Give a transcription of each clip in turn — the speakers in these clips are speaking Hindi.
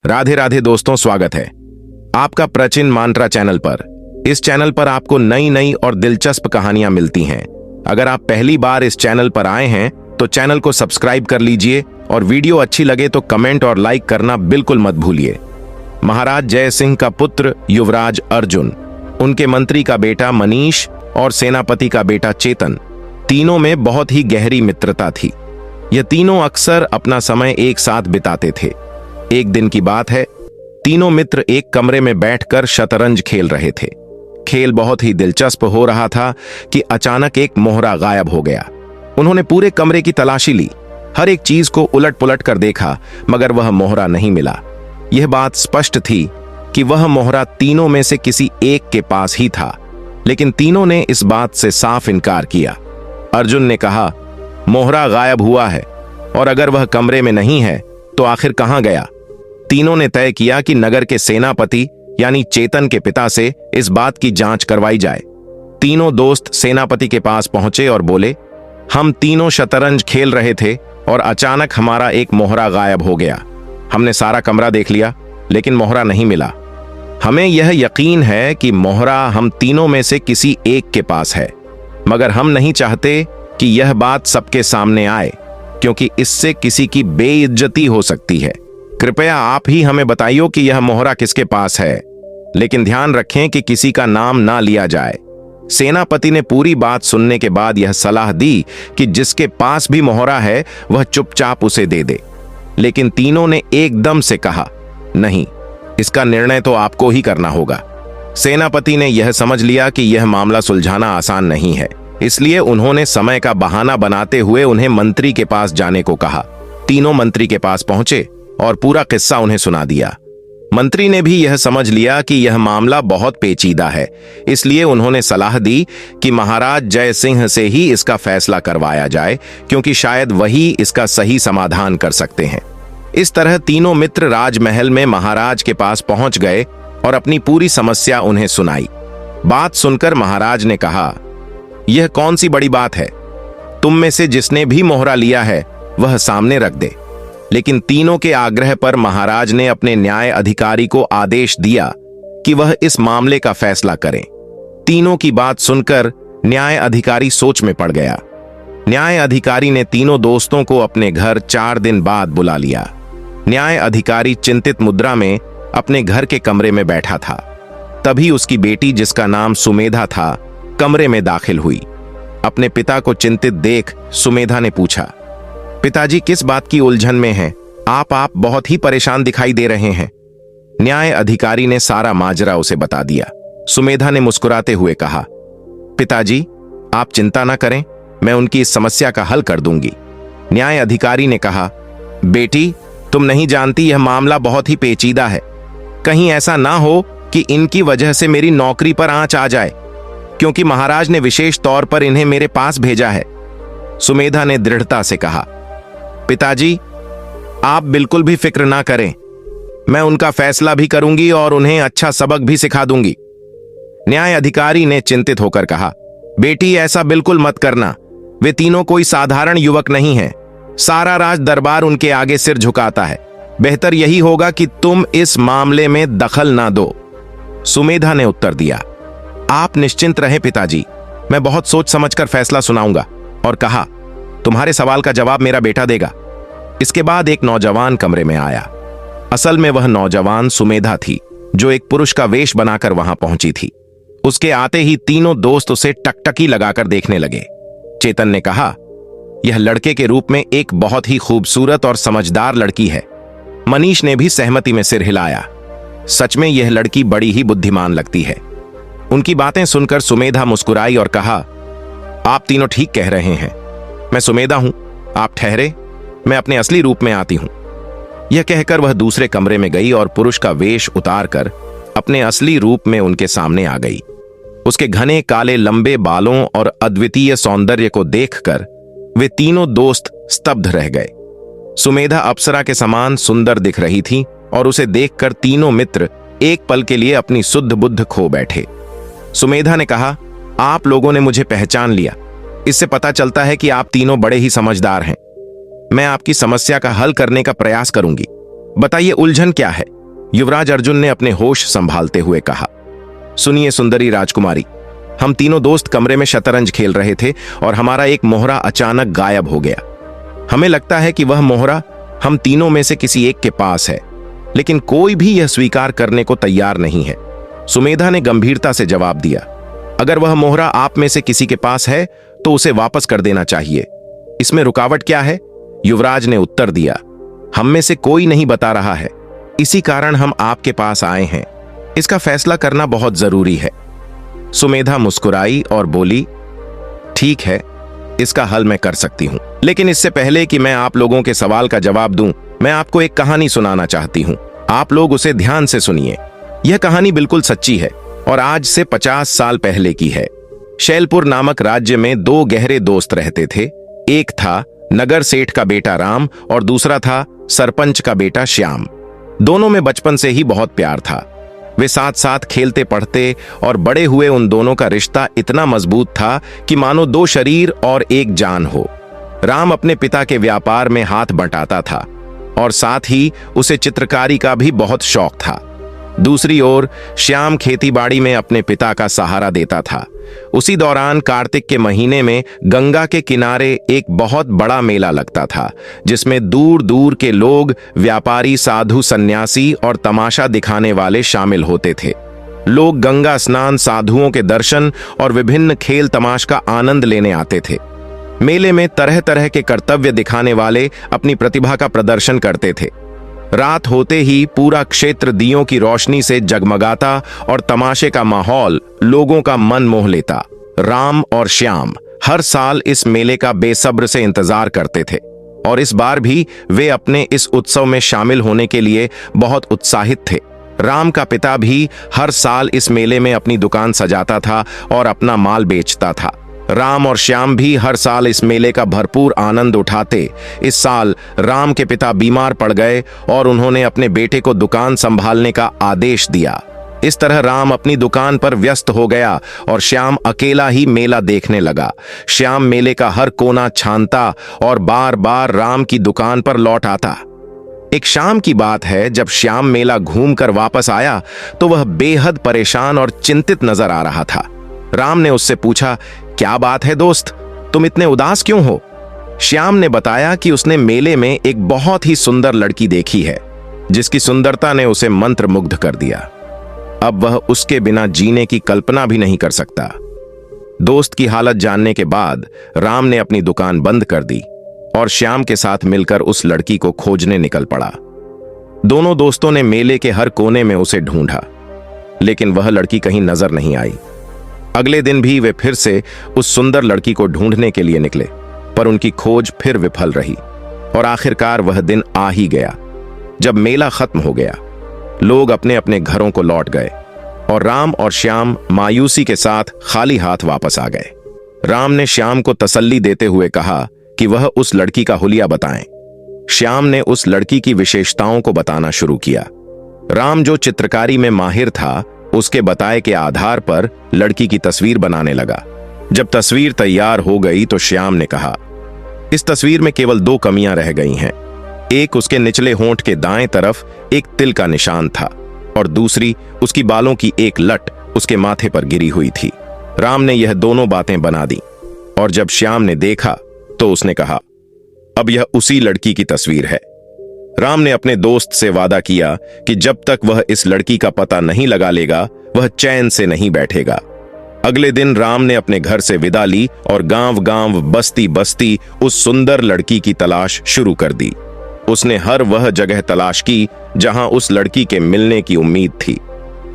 राधे राधे दोस्तों, स्वागत है आपका प्राचीन मंत्रा चैनल पर। इस चैनल पर आपको नई नई और दिलचस्प कहानियां मिलती हैं। अगर आप पहली बार इस चैनल पर आए हैं तो चैनल को सब्सक्राइब कर लीजिए और वीडियो अच्छी लगे तो कमेंट और लाइक करना बिल्कुल मत भूलिए। महाराज जय सिंह का पुत्र युवराज अर्जुन, उनके मंत्री का बेटा मनीष और सेनापति का बेटा चेतन, तीनों में बहुत ही गहरी मित्रता थी। ये तीनों अक्सर अपना समय एक साथ बिताते थे। एक दिन की बात है, तीनों मित्र एक कमरे में बैठकर शतरंज खेल रहे थे। खेल बहुत ही दिलचस्प हो रहा था कि अचानक एक मोहरा गायब हो गया। उन्होंने पूरे कमरे की तलाशी ली, हर एक चीज को उलट पुलट कर देखा, मगर वह मोहरा नहीं मिला। यह बात स्पष्ट थी कि वह मोहरा तीनों में से किसी एक के पास ही था, लेकिन तीनों ने इस बात से साफ इनकार किया। अर्जुन ने कहा, मोहरा गायब हुआ है और अगर वह कमरे में नहीं है तो आखिर कहां गया। तीनों ने तय किया कि नगर के सेनापति यानी चेतन के पिता से इस बात की जांच करवाई जाए। तीनों दोस्त सेनापति के पास पहुंचे और बोले, हम तीनों शतरंज खेल रहे थे और अचानक हमारा एक मोहरा गायब हो गया। हमने सारा कमरा देख लिया लेकिन मोहरा नहीं मिला। हमें यह यकीन है कि मोहरा हम तीनों में से किसी एक के पास है, मगर हम नहीं चाहते कि यह बात सबके सामने आए, क्योंकि इससे किसी की बेइज्जती हो सकती है। कृपया आप ही हमें बताइए कि यह मोहरा किसके पास है, लेकिन ध्यान रखें कि किसी का नाम ना लिया जाए। सेनापति ने पूरी बात सुनने के बाद यह सलाह दी कि जिसके पास भी मोहरा है वह चुपचाप उसे दे दे, लेकिन तीनों ने एकदम से कहा, नहीं, इसका निर्णय तो आपको ही करना होगा। सेनापति ने यह समझ लिया कि यह मामला सुलझाना आसान नहीं है, इसलिए उन्होंने समय का बहाना बनाते हुए उन्हें मंत्री के पास जाने को कहा। तीनों मंत्री के पास पहुंचे और पूरा किस्सा उन्हें सुना दिया। मंत्री ने भी यह समझ लिया कि यह मामला बहुत पेचीदा है, इसलिए उन्होंने सलाह दी कि महाराज जय सिंह से ही इसका फैसला करवाया जाए, क्योंकि शायद वही इसका सही समाधान कर सकते हैं। इस तरह तीनों मित्र राजमहल में महाराज के पास पहुंच गए और अपनी पूरी समस्या उन्हें सुनाई। बात सुनकर महाराज ने कहा, यह कौन सी बड़ी बात है, तुम में से जिसने भी मोहरा लिया है वह सामने रख दे। लेकिन तीनों के आग्रह पर महाराज ने अपने न्याय अधिकारी को आदेश दिया कि वह इस मामले का फैसला करें। तीनों की बात सुनकर न्याय अधिकारी सोच में पड़ गया। न्याय अधिकारी ने तीनों दोस्तों को अपने घर 4 दिन बाद बुला लिया। न्याय अधिकारी चिंतित मुद्रा में अपने घर के कमरे में बैठा था। तभी उसकी बेटी, जिसका नाम सुमेधा था, कमरे में दाखिल हुई। अपने पिता को चिंतित देख सुमेधा ने पूछा, पिताजी किस बात की उलझन में हैं? आप बहुत ही परेशान दिखाई दे रहे हैं। न्याय अधिकारी ने सारा माजरा उसे बता दिया। सुमेधा ने मुस्कुराते हुए कहा, पिताजी आप चिंता ना करें, मैं उनकी इस समस्या का हल कर दूंगी। न्याय अधिकारी ने कहा, बेटी तुम नहीं जानती यह मामला बहुत ही पेचीदा है। कहीं ऐसा ना हो कि इनकी वजह से मेरी नौकरी पर आंच आ जाए, क्योंकि महाराज ने विशेष तौर पर इन्हें मेरे पास भेजा है। सुमेधा ने दृढ़ता से कहा, पिताजी आप बिल्कुल भी फिक्र ना करें, मैं उनका फैसला भी करूंगी और उन्हें अच्छा सबक भी सिखा दूंगी। न्याय अधिकारी ने चिंतित होकर कहा, बेटी ऐसा बिल्कुल मत करना, वे तीनों कोई साधारण युवक नहीं हैं। सारा राज दरबार उनके आगे सिर झुकाता है। बेहतर यही होगा कि तुम इस मामले में दखल ना दो। सुमेधा ने उत्तर दिया, आप निश्चिंत रहें पिताजी, मैं बहुत सोच समझकर फैसला सुनाऊंगा। और कहा, तुम्हारे सवाल का जवाब मेरा बेटा देगा। इसके बाद एक नौजवान कमरे में आया। असल में वह नौजवान सुमेधा थी, जो एक पुरुष का वेश बनाकर वहां पहुंची थी। उसके आते ही तीनों दोस्त उसे टकटकी लगाकर देखने लगे। चेतन ने कहा, यह लड़के के रूप में एक बहुत ही खूबसूरत और समझदार लड़की है। मनीष ने भी सहमति में सिर हिलाया। सच में यह लड़की बड़ी ही बुद्धिमान लगती है। उनकी बातें सुनकर सुमेधा मुस्कुराई और कहा, आप तीनों ठीक कह रहे हैं, मैं सुमेधा हूं, आप ठहरे, मैं अपने असली रूप में आती हूं। यह कहकर वह दूसरे कमरे में गई और पुरुष का वेश उतारकर अपने असली रूप में उनके सामने आ गई। उसके घने काले लंबे बालों और अद्वितीय सौंदर्य को देखकर वे तीनों दोस्त स्तब्ध रह गए। सुमेधा अप्सरा के समान सुंदर दिख रही थी और उसे देखकर तीनों मित्र एक पल के लिए अपनी सुध बुद्ध खो बैठे। सुमेधा ने कहा, आप लोगों ने मुझे पहचान लिया, इससे पता चलता है कि आप तीनों बड़े ही समझदार हैं। मैं आपकी समस्या का हल करने का प्रयास करूंगी। बताइए उलझन क्या है? युवराज अर्जुन ने अपने होश संभालते हुए कहा। सुनिए सुंदरी राजकुमारी, हम तीनों दोस्त कमरे में शतरंज खेल रहे थे और हमारा एक मोहरा अचानक गायब हो गया। हमें लगता है कि वह मोहरा हम तीनों में से किसी एक के पास है, लेकिन कोई भी यह स्वीकार करने को तैयार नहीं है। सुमेधा ने गंभीरता से जवाब दिया, अगर वह मोहरा आप में से किसी के पास है तो उसे वापस कर देना चाहिए। इसमें रुकावट क्या है? युवराज ने उत्तर दिया, हम में से कोई नहीं बता रहा है, इसी कारण हम आपके पास आए हैं। इसका फैसला करना बहुत जरूरी है। सुमेधा मुस्कुराई और बोली, ठीक है, इसका हल मैं कर सकती हूं, लेकिन इससे पहले कि मैं आप लोगों के सवाल का जवाब दूं, मैं आपको एक कहानी सुनाना चाहती हूं। आप लोग उसे ध्यान से सुनिए। यह कहानी बिल्कुल सच्ची है और आज से 50 साल पहले की है। शैलपुर नामक राज्य में दो गहरे दोस्त रहते थे। एक था नगर सेठ का बेटा राम और दूसरा था सरपंच का बेटा श्याम। दोनों में बचपन से ही बहुत प्यार था। वे साथ साथ खेलते पढ़ते और बड़े हुए उन दोनों का रिश्ता इतना मजबूत था कि मानो दो शरीर और एक जान हो। राम अपने पिता के व्यापार में हाथ बंटाता था और साथ ही उसे चित्रकारी का भी बहुत शौक था। दूसरी ओर श्याम खेतीबाड़ी में अपने पिता का सहारा देता था। उसी दौरान कार्तिक के महीने में गंगा के किनारे एक बहुत बड़ा मेला लगता था, जिसमें दूर दूर के लोग, व्यापारी, साधु, सन्यासी और तमाशा दिखाने वाले शामिल होते थे। लोग गंगा स्नान, साधुओं के दर्शन और विभिन्न खेल तमाश का आनंद लेने आते थे। मेले में तरह तरह के कर्तव्य दिखाने वाले अपनी प्रतिभा का प्रदर्शन करते थे। रात होते ही पूरा क्षेत्र दियों की रोशनी से जगमगाता और तमाशे का माहौल लोगों का मन मोह लेता। राम और श्याम हर साल इस मेले का बेसब्र से इंतजार करते थे और इस बार भी वे अपने इस उत्सव में शामिल होने के लिए बहुत उत्साहित थे। राम का पिता भी हर साल इस मेले में अपनी दुकान सजाता था और अपना माल बेचता था। राम और श्याम भी हर साल इस मेले का भरपूर आनंद उठाते। इस साल राम के पिता बीमार पड़ गए और उन्होंने अपने बेटे को दुकान संभालने का आदेश दिया। इस तरह राम अपनी दुकान पर व्यस्त हो गया और श्याम अकेला ही मेला देखने लगा। श्याम मेले का हर कोना छानता और बार बार राम की दुकान पर लौट आता। एक शाम की बात है, जब श्याम मेला घूमकर वापस आया तो वह बेहद परेशान और चिंतित नजर आ रहा था। राम ने उससे पूछा, क्या बात है दोस्त, तुम इतने उदास क्यों हो? श्याम ने बताया कि उसने मेले में एक बहुत ही सुंदर लड़की देखी है, जिसकी सुंदरता ने उसे मंत्रमुग्ध कर दिया। अब वह उसके बिना जीने की कल्पना भी नहीं कर सकता। दोस्त की हालत जानने के बाद राम ने अपनी दुकान बंद कर दी और श्याम के साथ मिलकर उस लड़की को खोजने निकल पड़ा। दोनों दोस्तों ने मेले के हर कोने में उसे ढूंढा, लेकिन वह लड़की कहीं नजर नहीं आई। अगले दिन भी वे फिर से उस सुंदर लड़की को ढूंढने के लिए निकले, पर उनकी खोज फिर विफल रही और आखिरकार वह दिन आ ही गया जब मेला खत्म हो गया। लोग अपने अपने घरों को लौट गए और राम और श्याम मायूसी के साथ खाली हाथ वापस आ गए। राम ने श्याम को तसल्ली देते हुए कहा कि वह उस लड़की का हुलिया बताएं। श्याम ने उस लड़की की विशेषताओं को बताना शुरू किया। राम, जो चित्रकारी में माहिर था, उसके बताए के आधार पर लड़की की तस्वीर बनाने लगा। जब तस्वीर तैयार हो गई तो श्याम ने कहा, इस तस्वीर में केवल 2 कमियां रह गई हैं। एक, उसके निचले होंठ के दाएं तरफ एक तिल का निशान था और दूसरी, उसकी बालों की एक लट उसके माथे पर गिरी हुई थी। राम ने यह दोनों बातें बना दी और जब श्याम ने देखा तो उसने कहा, अब यह उसी लड़की की तस्वीर है। राम ने अपने दोस्त से वादा किया कि जब तक वह इस लड़की का पता नहीं लगा लेगा, वह चैन से नहीं बैठेगा। अगले दिन राम ने अपने घर से विदा ली और गांव-गांव, बस्ती-बस्ती उस सुंदर लड़की की तलाश शुरू कर दी। उसने हर वह जगह तलाश की जहां उस लड़की के मिलने की उम्मीद थी,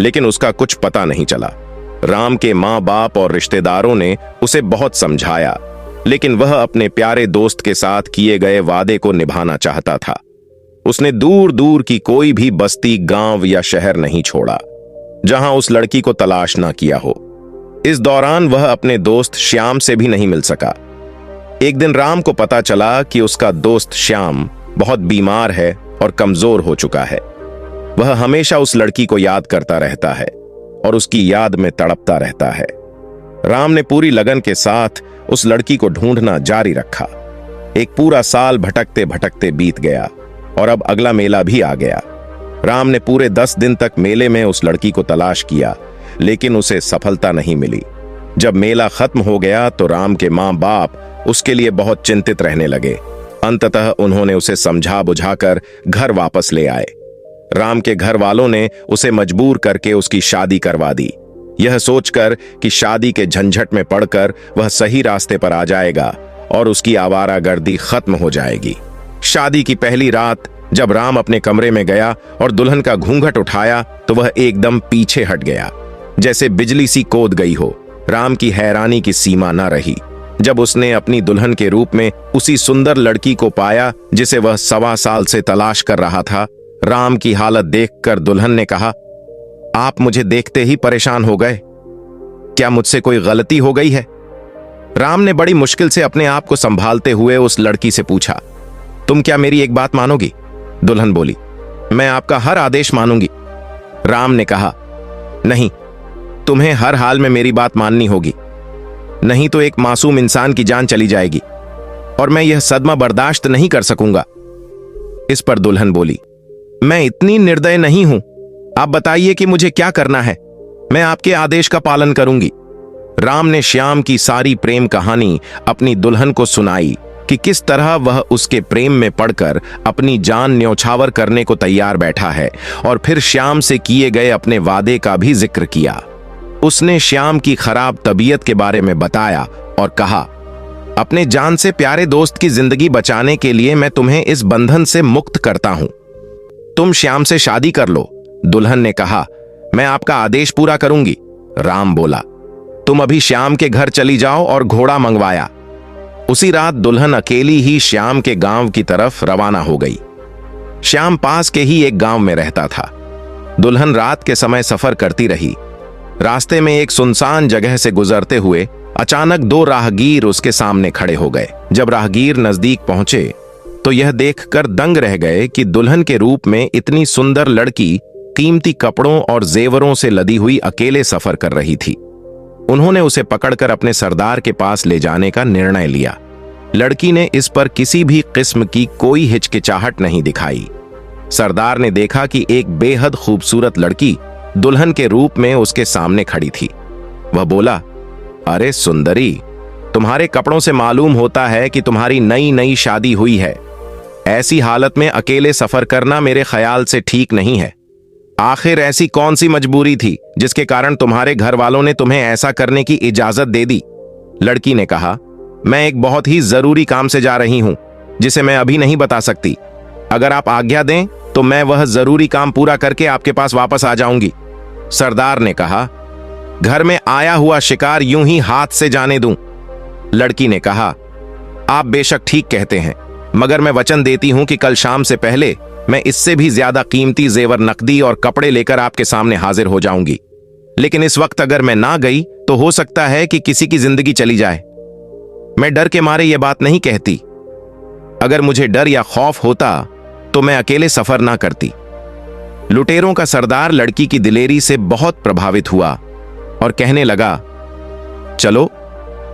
लेकिन उसका कुछ पता नहीं चला। राम के माँ बाप और रिश्तेदारों ने उसे बहुत समझाया, लेकिन वह अपने प्यारे दोस्त के साथ किए गए वादे को निभाना चाहता था। उसने दूर दूर की कोई भी बस्ती, गांव या शहर नहीं छोड़ा जहां उस लड़की को तलाश ना किया हो। इस दौरान वह अपने दोस्त श्याम से भी नहीं मिल सका। एक दिन राम को पता चला कि उसका दोस्त श्याम बहुत बीमार है और कमजोर हो चुका है। वह हमेशा उस लड़की को याद करता रहता है और उसकी याद में तड़पता रहता है। राम ने पूरी लगन के साथ उस लड़की को ढूंढना जारी रखा। एक पूरा साल भटकते भटकते बीत गया और अब अगला मेला भी आ गया। राम ने पूरे 10 दिन तक मेले में उस लड़की को तलाश किया, लेकिन उसे सफलता नहीं मिली। जब मेला खत्म हो गया तो राम के माँ बाप उसके लिए बहुत चिंतित रहने लगे। अंततः उन्होंने उसे समझा बुझाकर घर वापस ले आए। राम के घर वालों ने उसे मजबूर करके उसकी शादी करवा दी, यह सोचकर कि शादी के झंझट में पड़कर वह सही रास्ते पर आ जाएगा और उसकी आवारागर्दी खत्म हो जाएगी। शादी की पहली रात जब राम अपने कमरे में गया और दुल्हन का घूंघट उठाया तो वह एकदम पीछे हट गया, जैसे बिजली सी कूद गई हो। राम की हैरानी की सीमा न रही जब उसने अपनी दुल्हन के रूप में उसी सुंदर लड़की को पाया जिसे वह 1.25 साल से तलाश कर रहा था। राम की हालत देखकर दुल्हन ने कहा, आप मुझे देखते ही परेशान हो गए, क्या मुझसे कोई गलती हो गई है? राम ने बड़ी मुश्किल से अपने आप को संभालते हुए उस लड़की से पूछा, तुम क्या मेरी एक बात मानोगी? दुल्हन बोली, मैं आपका हर आदेश मानूंगी। राम ने कहा, नहीं, तुम्हें हर हाल में मेरी बात माननी होगी, नहीं तो एक मासूम इंसान की जान चली जाएगी और मैं यह सदमा बर्दाश्त नहीं कर सकूंगा। इस पर दुल्हन बोली, मैं इतनी निर्दय नहीं हूं, आप बताइए कि मुझे क्या करना है, मैं आपके आदेश का पालन करूंगी। राम ने श्याम की सारी प्रेम कहानी अपनी दुल्हन को सुनाई कि किस तरह वह उसके प्रेम में पड़कर अपनी जान न्यौछावर करने को तैयार बैठा है, और फिर श्याम से किए गए अपने वादे का भी जिक्र किया। उसने श्याम की खराब तबीयत के बारे में बताया और कहा, अपने जान से प्यारे दोस्त की जिंदगी बचाने के लिए मैं तुम्हें इस बंधन से मुक्त करता हूं, तुम श्याम से शादी कर लो। दुल्हन ने कहा, मैं आपका आदेश पूरा करूंगी। राम बोला, तुम अभी श्याम के घर चली जाओ और घोड़ा मंगवाया। उसी रात दुल्हन अकेली ही श्याम के गांव की तरफ रवाना हो गई। श्याम पास के ही एक गांव में रहता था। दुल्हन रात के समय सफर करती रही। रास्ते में एक सुनसान जगह से गुजरते हुए अचानक 2 राहगीर उसके सामने खड़े हो गए। जब राहगीर नजदीक पहुंचे तो यह देखकर दंग रह गए कि दुल्हन के रूप में इतनी सुंदर लड़की कीमती कपड़ों और जेवरों से लदी हुई अकेले सफर कर रही थी। उन्होंने उसे पकड़कर अपने सरदार के पास ले जाने का निर्णय लिया। लड़की ने इस पर किसी भी किस्म की कोई हिचकिचाहट नहीं दिखाई। सरदार ने देखा कि एक बेहद खूबसूरत लड़की दुल्हन के रूप में उसके सामने खड़ी थी। वह बोला, अरे सुंदरी, तुम्हारे कपड़ों से मालूम होता है कि तुम्हारी नई नई शादी हुई है। ऐसी हालत में अकेले सफर करना मेरे ख्याल से ठीक नहीं है। आखिर ऐसी कौन सी मजबूरी थी जिसके कारण तुम्हारे घर वालों ने तुम्हें ऐसा करने की इजाजत दे दी? लड़की ने कहा, मैं एक बहुत ही जरूरी काम से जा रही हूं जिसे मैं अभी नहीं बता सकती। अगर आप आज्ञा दें तो मैं वह जरूरी काम पूरा करके आपके पास वापस आ जाऊंगी। सरदार ने कहा, घर में आया हुआ शिकार यूं ही हाथ से जाने दूं? लड़की ने कहा, आप बेशक ठीक कहते हैं, मगर मैं वचन देती हूं कि कल शाम से पहले मैं इससे भी ज्यादा कीमती जेवर, नकदी और कपड़े लेकर आपके सामने हाजिर हो जाऊंगी। लेकिन इस वक्त अगर मैं ना गई तो हो सकता है कि किसी की जिंदगी चली जाए। मैं डर के मारे यह बात नहीं कहती। अगर मुझे डर या खौफ होता तो मैं अकेले सफर ना करती। लुटेरों का सरदार लड़की की दिलेरी से बहुत प्रभावित हुआ और कहने लगा, चलो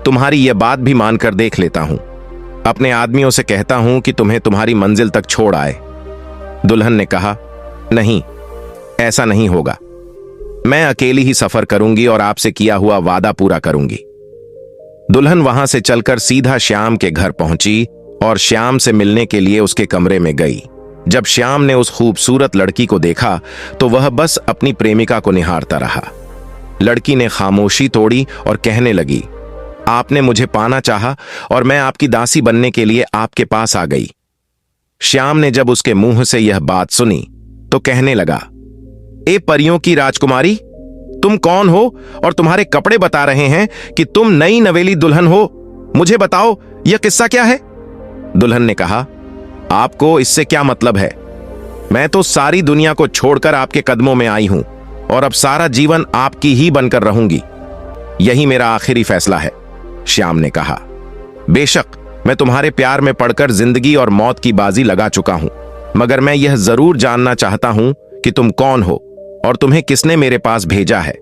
तुम्हारी यह बात भी मानकर देख लेता हूं। अपने आदमियों से कहता हूं कि तुम्हें तुम्हारी मंजिल तक छोड़ आए। दुल्हन ने कहा, नहीं, ऐसा नहीं होगा। मैं अकेली ही सफर करूंगी और आपसे किया हुआ वादा पूरा करूंगी। दुल्हन वहां से चलकर सीधा श्याम के घर पहुंची और श्याम से मिलने के लिए उसके कमरे में गई। जब श्याम ने उस खूबसूरत लड़की को देखा तो वह बस अपनी प्रेमिका को निहारता रहा। लड़की ने खामोशी तोड़ी और कहने लगी, आपने मुझे पाना चाहा और मैं आपकी दासी बनने के लिए आपके पास आ गई। श्याम ने जब उसके मुंह से यह बात सुनी तो कहने लगा, ए परियों की राजकुमारी, तुम कौन हो और तुम्हारे कपड़े बता रहे हैं कि तुम नई नवेली दुल्हन हो। मुझे बताओ यह किस्सा क्या है? दुल्हन ने कहा, आपको इससे क्या मतलब है? मैं तो सारी दुनिया को छोड़कर आपके कदमों में आई हूं और अब सारा जीवन आपकी ही बनकर रहूंगी। यही मेरा आखिरी फैसला है। श्याम ने कहा, बेशक मैं तुम्हारे प्यार में पड़कर जिंदगी और मौत की बाजी लगा चुका हूं, मगर मैं यह जरूर जानना चाहता हूं कि तुम कौन हो और तुम्हें किसने मेरे पास भेजा है।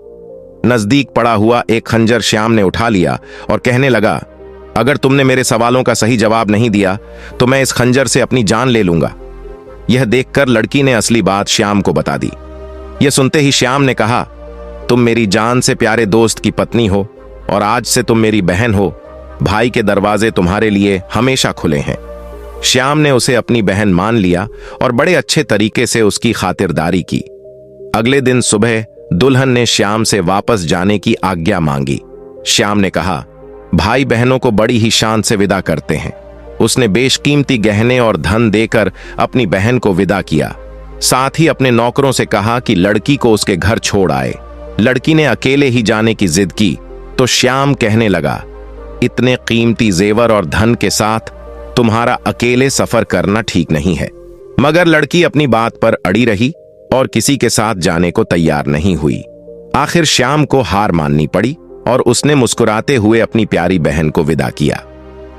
नजदीक पड़ा हुआ एक खंजर श्याम ने उठा लिया और कहने लगा, अगर तुमने मेरे सवालों का सही जवाब नहीं दिया तो मैं इस खंजर से अपनी जान ले लूंगा। यह देखकर लड़की ने असली बात श्याम को बता दी। यह सुनते ही श्याम ने कहा, तुम मेरी जान से प्यारे दोस्त की पत्नी हो और आज से तुम मेरी बहन हो। भाई के दरवाजे तुम्हारे लिए हमेशा खुले हैं। श्याम ने उसे अपनी बहन मान लिया और बड़े अच्छे तरीके से उसकी खातिरदारी की। अगले दिन सुबह दुल्हन ने श्याम से वापस जाने की आज्ञा मांगी। श्याम ने कहा, भाई बहनों को बड़ी ही शान से विदा करते हैं। उसने बेशकीमती गहने और धन देकर अपनी बहन को विदा किया। साथ ही अपने नौकरों से कहा कि लड़की को उसके घर छोड़ आए। लड़की ने अकेले ही जाने की जिद की तो श्याम कहने लगा, इतने कीमती जेवर और धन के साथ तुम्हारा अकेले सफर करना ठीक नहीं है। मगर लड़की अपनी बात पर अड़ी रही और किसी के साथ जाने को तैयार नहीं हुई। आखिर श्याम को हार माननी पड़ी और उसने मुस्कुराते हुए अपनी प्यारी बहन को विदा किया।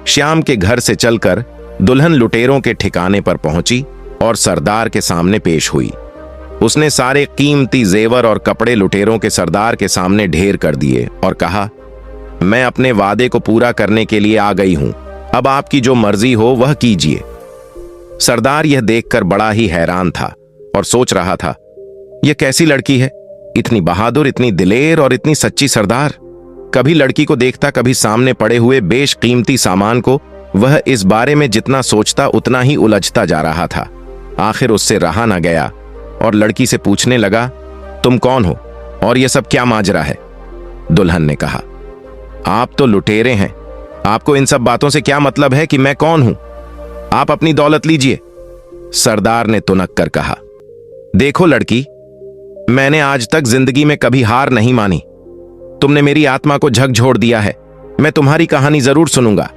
श्याम के घर से चलकर दुल्हन लुटेरों के ठिकाने पर पहुंची और सरदार के सामने पेश हुई। उसने सारे कीमती जेवर और कपड़े लुटेरों के सरदार के सामने ढेर कर दिए और कहा, मैं अपने वादे को पूरा करने के लिए आ गई हूं। अब आपकी जो मर्जी हो वह कीजिए। सरदार यह देखकर बड़ा ही हैरान था और सोच रहा था, यह कैसी लड़की है, इतनी बहादुर, इतनी दिलेर और इतनी सच्ची सरदार। कभी लड़की को देखता, कभी सामने पड़े हुए बेशकीमती सामान को। वह इस बारे में जितना सोचता उतना ही उलझता जा रहा था। आखिर उससे रहा न गया और लड़की से पूछने लगा, तुम कौन हो और यह सब क्या माजरा है? दुल्हन ने कहा, आप तो लुटेरे हैं, आपको इन सब बातों से क्या मतलब है कि मैं कौन हूं? आप अपनी दौलत लीजिए। सरदार ने तुनक कर कहा, देखो लड़की, मैंने आज तक जिंदगी में कभी हार नहीं मानी। तुमने मेरी आत्मा को झकझोर दिया है। मैं तुम्हारी कहानी जरूर सुनूंगा।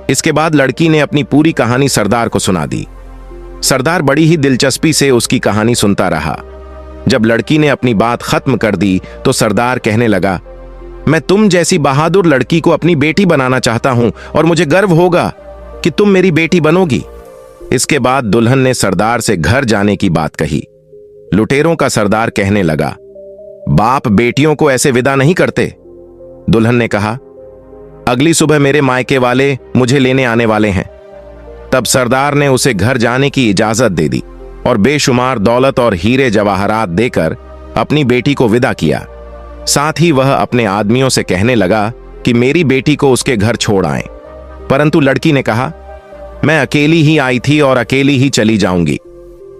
इसके बाद लड़की ने अपनी पूरी कहानी सरदार को सुना दी। सरदार बड़ी ही दिलचस्पी से उसकी कहानी सुनता रहा। जब लड़की ने अपनी बात खत्म कर दी तो सरदार कहने लगा, मैं तुम जैसी बहादुर लड़की को अपनी बेटी बनाना चाहता हूं और मुझे गर्व होगा कि तुम मेरी बेटी बनोगी। इसके बाद दुल्हन ने सरदार से घर जाने की बात कही। लुटेरों का सरदार कहने लगा, बाप बेटियों को ऐसे विदा नहीं करते। दुल्हन ने कहा, अगली सुबह मेरे मायके वाले मुझे लेने आने वाले हैं। तब सरदार ने उसे घर जाने की इजाजत दे दी और बेशुमार दौलत और हीरे जवाहरात देकर अपनी बेटी को विदा किया। साथ ही वह अपने आदमियों से कहने लगा कि मेरी बेटी को उसके घर छोड़ आएं। परंतु लड़की ने कहा, मैं अकेली ही आई थी और अकेली ही चली जाऊंगी।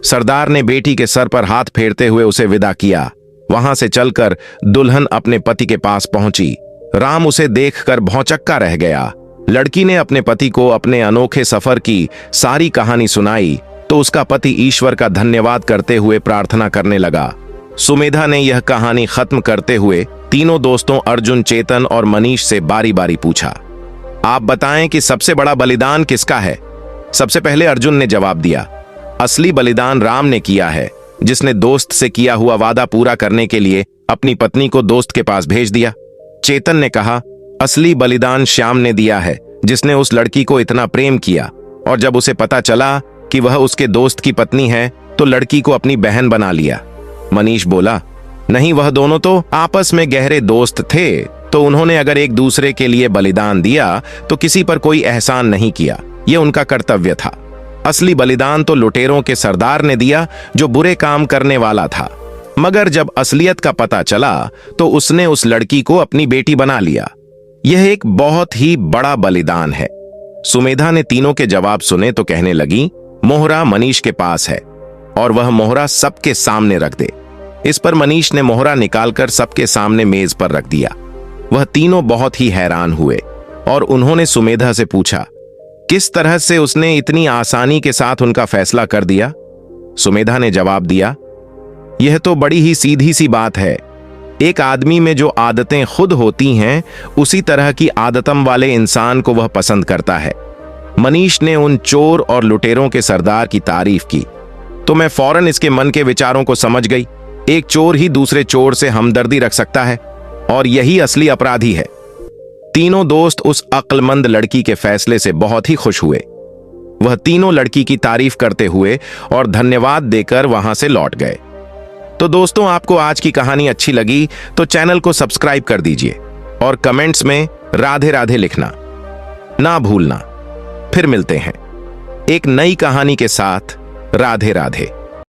सरदार ने बेटी के सर पर हाथ फेरते हुए उसे विदा किया। वहां से चलकर दुल्हन अपने पति के पास पहुंची। राम उसे देखकर भौंचक्का रह गया। लड़की ने अपने पति को अपने अनोखे सफर की सारी कहानी सुनाई तो उसका पति ईश्वर का धन्यवाद करते हुए प्रार्थना करने लगा। सुमेधा ने यह कहानी खत्म करते हुए तीनों दोस्तों अर्जुन, चेतन और मनीष से बारी बारी पूछा, आप बताएं कि सबसे बड़ा बलिदान किसका है? सबसे पहले अर्जुन ने जवाब दिया, असली बलिदान राम ने किया है, जिसने दोस्त से किया हुआ वादा पूरा करने के लिए अपनी पत्नी को दोस्त के पास भेज दिया। चेतन ने कहा, असली बलिदान श्याम ने दिया है, जिसने उस लड़की को इतना प्रेम किया और जब उसे पता चला कि वह उसके दोस्त की पत्नी है तो लड़की को अपनी बहन बना लिया। मनीष बोला, नहीं, वह दोनों तो आपस में गहरे दोस्त थे, तो उन्होंने अगर एक दूसरे के लिए बलिदान दिया तो किसी पर कोई एहसान नहीं किया, यह उनका कर्तव्य था। असली बलिदान तो लुटेरों के सरदार ने दिया जो बुरे काम करने वाला था, मगर जब असलियत का पता चला तो उसने उस लड़की को अपनी बेटी बना लिया। यह एक बहुत ही बड़ा बलिदान है। सुमेधा ने तीनों के जवाब सुने तो कहने लगी, मोहरा मनीष के पास है और वह मोहरा सबके सामने रख दे। इस पर मनीष ने मोहरा निकालकर सबके सामने मेज पर रख दिया। वह तीनों बहुत ही हैरान हुए और उन्होंने सुमेधा से पूछा, किस तरह से उसने इतनी आसानी के साथ उनका फैसला कर दिया? सुमेधा ने जवाब दिया, यह तो बड़ी ही सीधी सी बात है। एक आदमी में जो आदतें खुद होती हैं उसी तरह की आदतम वाले इंसान को वह पसंद करता है। मनीष ने उन चोर और लुटेरों के सरदार की तारीफ की तो मैं फौरन इसके मन के विचारों को समझ गई। एक चोर ही दूसरे चोर से हमदर्दी रख सकता है और यही असली अपराधी है। तीनों दोस्त उस अक्लमंद लड़की के फैसले से बहुत ही खुश हुए। वह तीनों लड़की की तारीफ करते हुए और धन्यवाद देकर वहां से लौट गए। तो दोस्तों, आपको आज की कहानी अच्छी लगी तो चैनल को सब्सक्राइब कर दीजिए और कमेंट्स में राधे राधे लिखना ना भूलना। फिर मिलते हैं एक नई कहानी के साथ। राधे राधे।